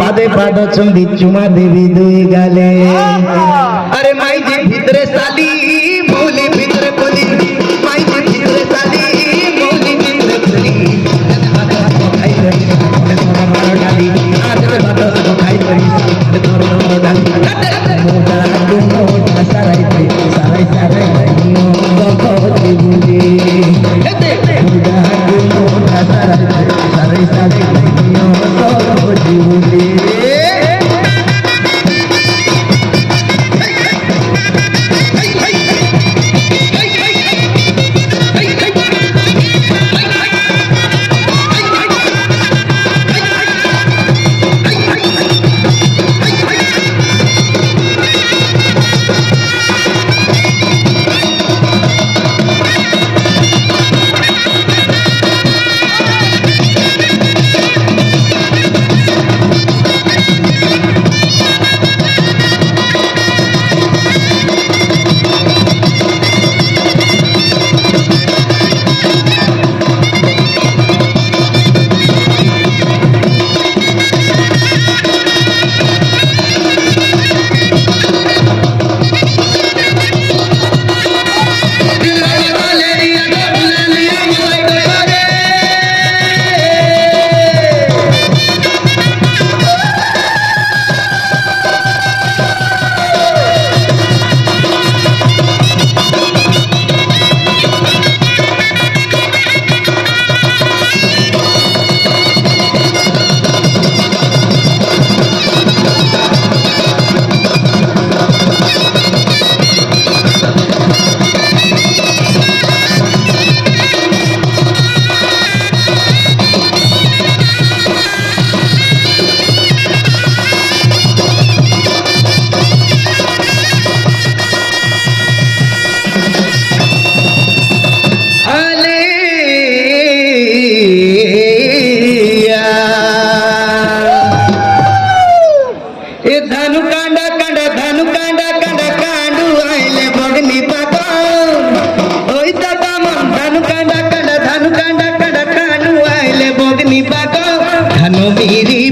पादे पाद चुंदी चुमा देवी दुई गाले अरे माई जी भितरे साली बोली भितरे बोली माई जी भितरे साली बोली भितरे बोली खाई करी डाली आज बात खाई करी डाली मोटा मोटा साराई साराई साराई मोटा मोटा साराई साराई साराई धनु कांडा कांडा धनु कांडा कांडा कांडू आइले बगनी पाको ओई दादा मन धनु कांडा कांडा धनु कांडा कांडा कांडू आइले बगनी पाको धनु मीरी